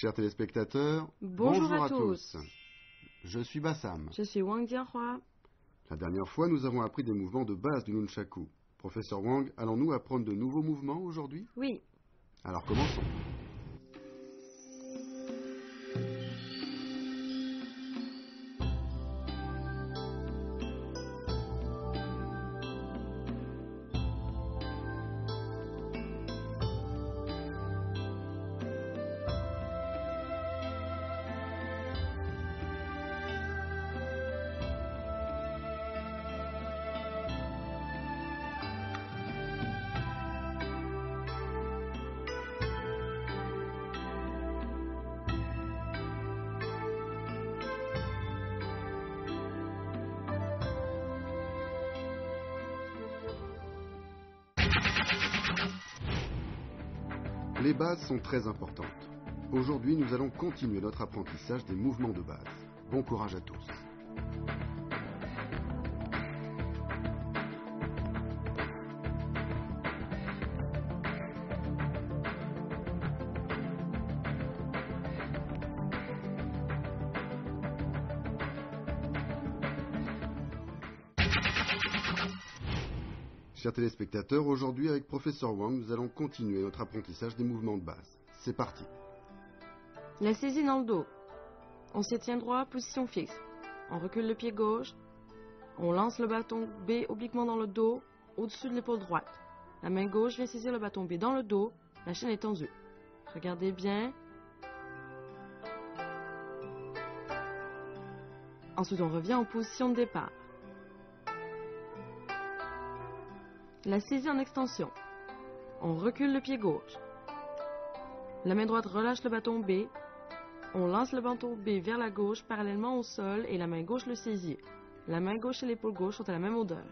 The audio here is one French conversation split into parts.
Chers téléspectateurs, bonjour à tous. Je suis Bassam. Je suis Wang Jianhua. La dernière fois, nous avons appris des mouvements de base du nunchaku. Professeur Wang, allons-nous apprendre de nouveaux mouvements aujourd'hui? Oui. Alors commençons. Les bases sont très importantes. Aujourd'hui, nous allons continuer notre apprentissage des mouvements de base. Bon courage à tous. Chers téléspectateurs, aujourd'hui avec Professeur Wang, nous allons continuer notre apprentissage des mouvements de base. C'est parti. La saisie dans le dos. On se tient droit, position fixe. On recule le pied gauche. On lance le bâton B obliquement dans le dos, au-dessus de l'épaule droite. La main gauche vient saisir le bâton B dans le dos, la chaîne est tendue. Regardez bien. Ensuite, on revient en position de départ. La saisie en extension. On recule le pied gauche. La main droite relâche le bâton B. On lance le bâton B vers la gauche, parallèlement au sol, et la main gauche le saisit. La main gauche et l'épaule gauche sont à la même hauteur.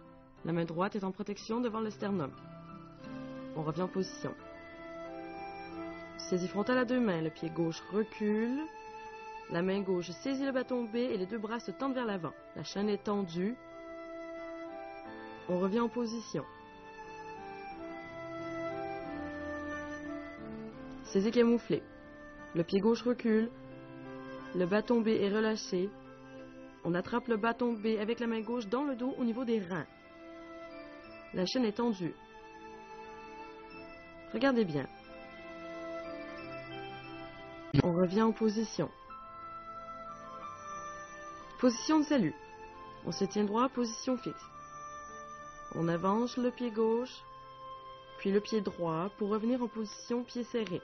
La main droite est en protection devant le sternum. On revient en position. Saisie frontale à deux mains. Le pied gauche recule. La main gauche saisit le bâton B et les deux bras se tendent vers l'avant. La chaîne est tendue. On revient en position. Saisie camouflée. Le pied gauche recule. Le bâton B est relâché. On attrape le bâton B avec la main gauche dans le dos au niveau des reins. La chaîne est tendue. Regardez bien. On revient en position. Position de salut. On se tient droit, position fixe. On avance le pied gauche, puis le pied droit pour revenir en position pied serré.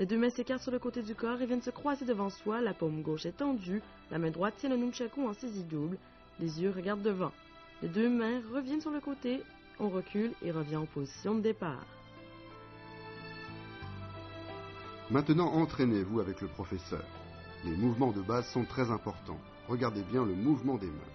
Les deux mains s'écartent sur le côté du corps et viennent se croiser devant soi, la paume gauche est tendue, la main droite tient le nunchaku en saisie double, les yeux regardent devant. Les deux mains reviennent sur le côté, on recule et revient en position de départ. Maintenant, entraînez-vous avec le professeur. Les mouvements de base sont très importants. Regardez bien le mouvement des mains.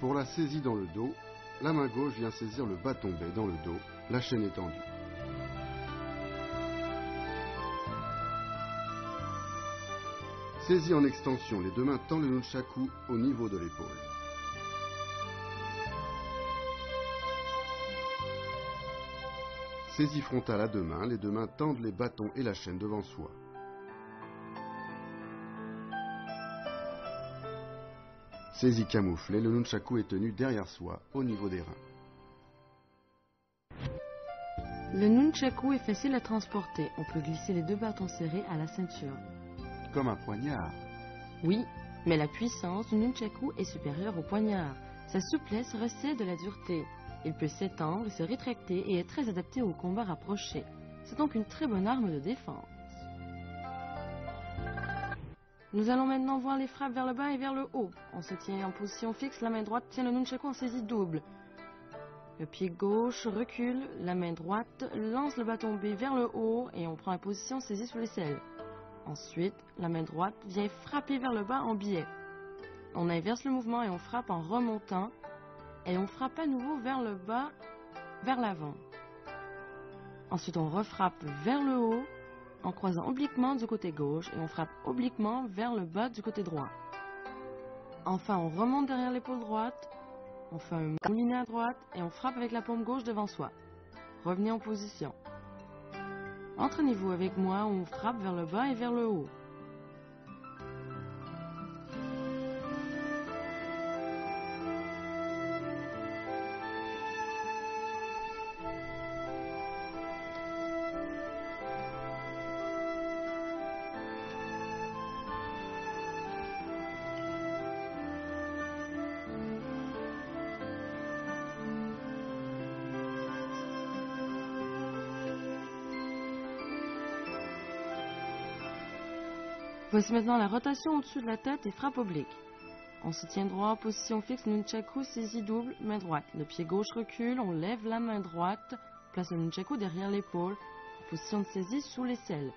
Pour la saisie dans le dos, la main gauche vient saisir le bâton B dans le dos, la chaîne est tendue. Saisie en extension, les deux mains tendent le nunchaku au niveau de l'épaule. Saisie frontale à deux mains, les deux mains tendent les bâtons et la chaîne devant soi. Saisie camouflée, le nunchaku est tenu derrière soi, au niveau des reins. Le nunchaku est facile à transporter. On peut glisser les deux bâtons serrés à la ceinture. Comme un poignard. Oui, mais la puissance du nunchaku est supérieure au poignard. Sa souplesse recèle de la dureté. Il peut s'étendre et se rétracter et est très adapté au combat rapproché. C'est donc une très bonne arme de défense. Nous allons maintenant voir les frappes vers le bas et vers le haut. On se tient en position fixe, la main droite tient le nunchaku en saisie double. Le pied gauche recule, la main droite lance le bâton B vers le haut et on prend la position saisie sous l'aisselle. Ensuite, la main droite vient frapper vers le bas en biais. On inverse le mouvement et on frappe en remontant et on frappe à nouveau vers le bas, vers l'avant. Ensuite, on refrappe vers le haut en croisant obliquement du côté gauche et on frappe obliquement vers le bas du côté droit. Enfin, on remonte derrière l'épaule droite, on fait un moulinet à droite et on frappe avec la paume gauche devant soi. Revenez en position. Entraînez-vous avec moi, on frappe vers le bas et vers le haut. Voici maintenant la rotation au-dessus de la tête et frappe oblique. On se tient droit en position fixe, nunchaku saisie double, main droite. Le pied gauche recule, on lève la main droite, place le nunchaku derrière l'épaule, position de saisie sous l'aisselle.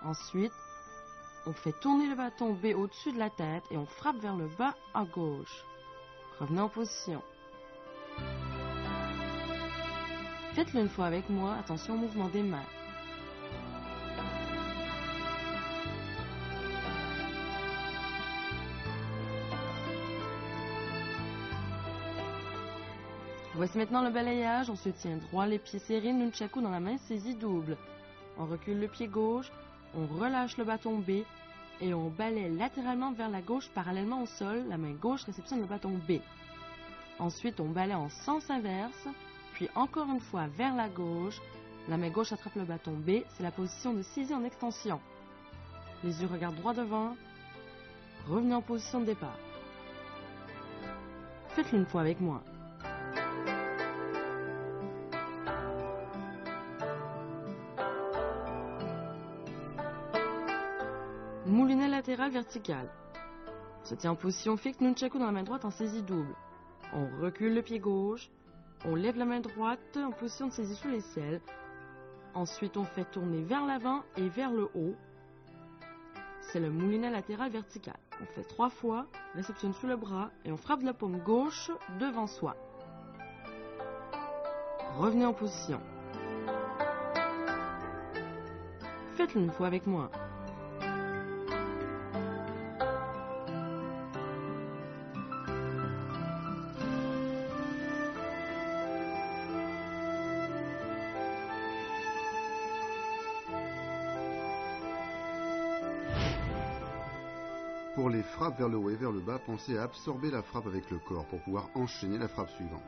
Ensuite, on fait tourner le bâton B au-dessus de la tête et on frappe vers le bas à gauche. Revenez en position. Faites-le une fois avec moi, attention au mouvement des mains. Voici maintenant le balayage. On se tient droit, les pieds serrés, nunchaku dans la main saisie double. On recule le pied gauche, on relâche le bâton B et on balaye latéralement vers la gauche parallèlement au sol. La main gauche réceptionne le bâton B. Ensuite, on balaye en sens inverse, puis encore une fois vers la gauche. La main gauche attrape le bâton B. C'est la position de saisie en extension. Les yeux regardent droit devant. Revenez en position de départ. Faites-le une fois avec moi. Moulinet latéral vertical. On se tient en position fixe, nunchaku dans la main droite en saisie double. On recule le pied gauche, on lève la main droite en position de saisie sous l'aisselle. Ensuite, on fait tourner vers l'avant et vers le haut. C'est le moulinet latéral vertical. On fait 3 fois, réceptionne sous le bras et on frappe de la paume gauche devant soi. Revenez en position. Faites-le une fois avec moi. Pour les frappes vers le haut et vers le bas, pensez à absorber la frappe avec le corps pour pouvoir enchaîner la frappe suivante.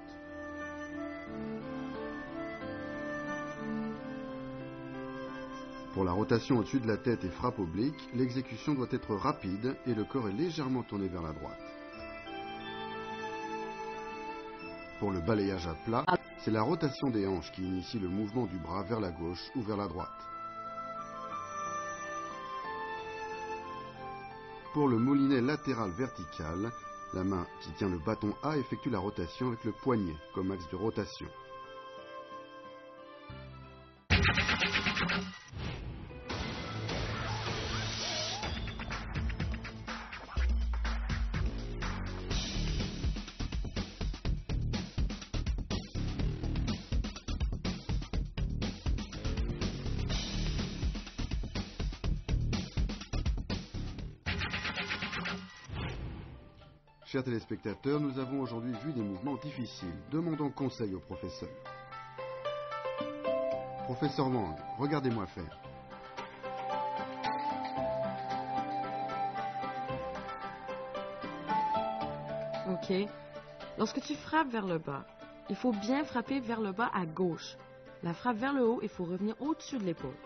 Pour la rotation au-dessus de la tête et frappe oblique, l'exécution doit être rapide et le corps est légèrement tourné vers la droite. Pour le balayage à plat, c'est la rotation des hanches qui initie le mouvement du bras vers la gauche ou vers la droite. Pour le moulinet latéral vertical, la main qui tient le bâton A effectue la rotation avec le poignet comme axe de rotation. Chers téléspectateurs, nous avons aujourd'hui vu des mouvements difficiles. Demandons conseil au professeur. Professeur Wang, regardez-moi faire. Ok. Lorsque tu frappes vers le bas, il faut bien frapper vers le bas à gauche. La frappe vers le haut, il faut revenir au-dessus de l'épaule.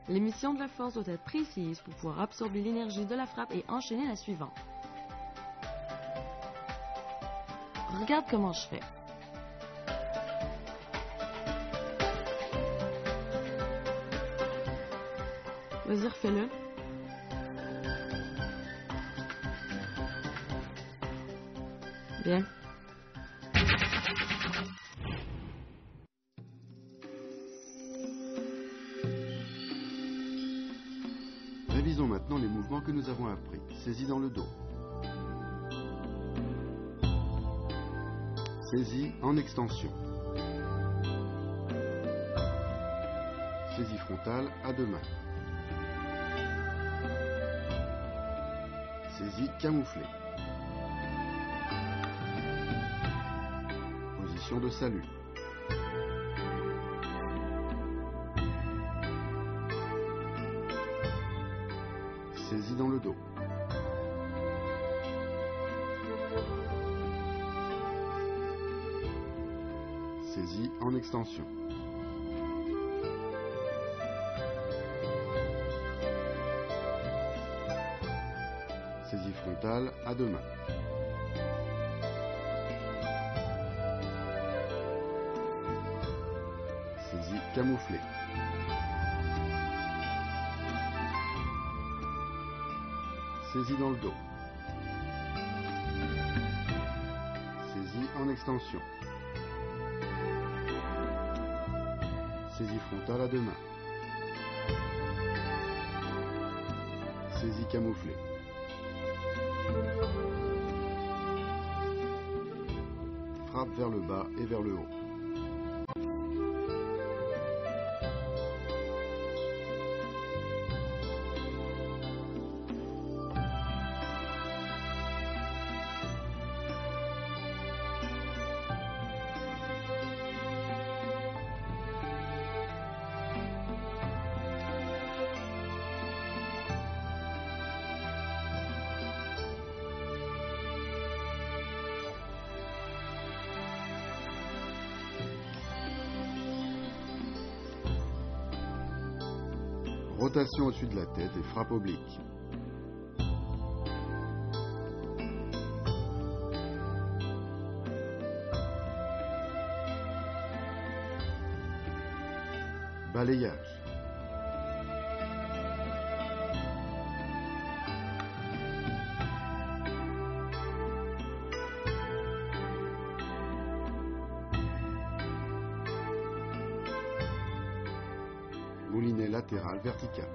L'émission de la force doit être précise pour pouvoir absorber l'énergie de la frappe et enchaîner la suivante. Regarde comment je fais. Vas-y, refais-le. Bien. Révisons maintenant les mouvements que nous avons appris. Saisie dans le dos. Saisie en extension. Saisie frontale à deux mains. Saisie camouflée. Position de salut. Saisie dans le dos. Saisie en extension. Saisie frontale à deux mains. Saisie camouflée. Saisie dans le dos. Saisie en extension. Saisie frontale à deux mains. Saisie camouflée. Frappe vers le bas et vers le haut. Rotation au-dessus de la tête et frappe oblique. Balayage. Moulinet latéral vertical.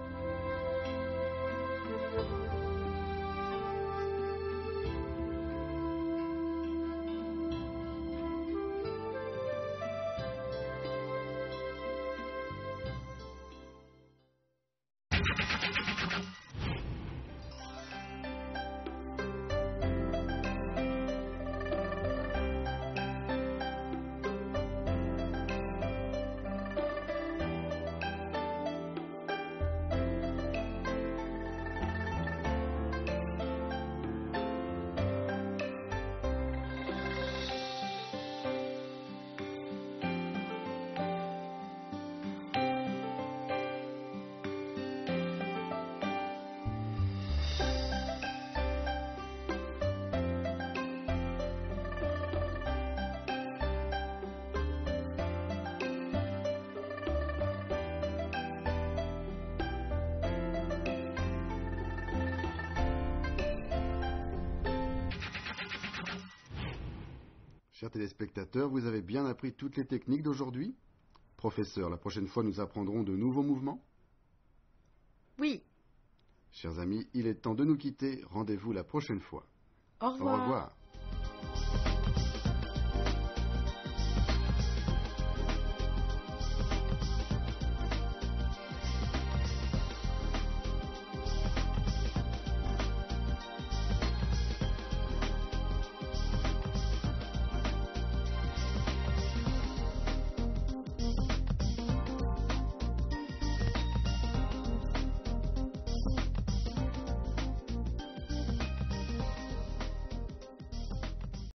Chers téléspectateurs, vous avez bien appris toutes les techniques d'aujourd'hui? Professeur, la prochaine fois nous apprendrons de nouveaux mouvements? Oui. Chers amis, il est temps de nous quitter. Rendez-vous la prochaine fois. Au revoir. Au revoir.